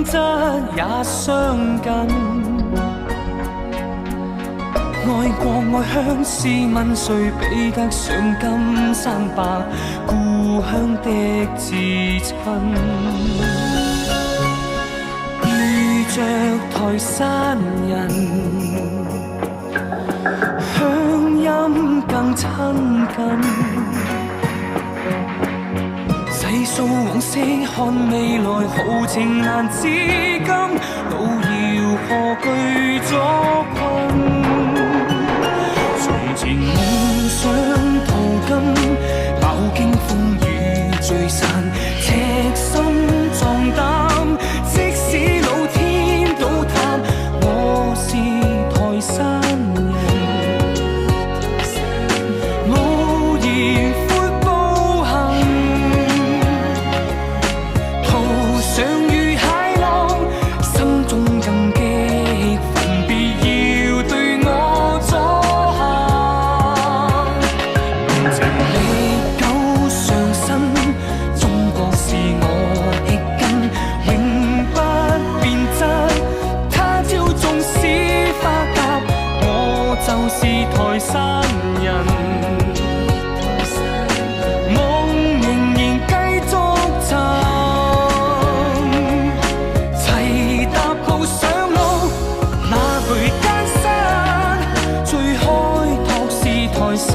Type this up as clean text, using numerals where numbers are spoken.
品質也相近。愛國愛鄉，試問誰比得上金山伯故鄉的至親？遇着台山人，鄉音更親近。細數往昔，看未來，豪情難至今，路遙何懼阻困？從前夢想途今，飽經風雨聚散，赤心壯膽，即使老天倒塌，我是台山人。無言闊步行，途上遇駭浪，心中更激憤，別要對我阻嚇。情歷久常新，中國是我的根，永不變質。他朝縱使花甲，我就是台山人。夢仍然繼續尋，齊踏步上路，哪懼艱辛？最開拓是台山。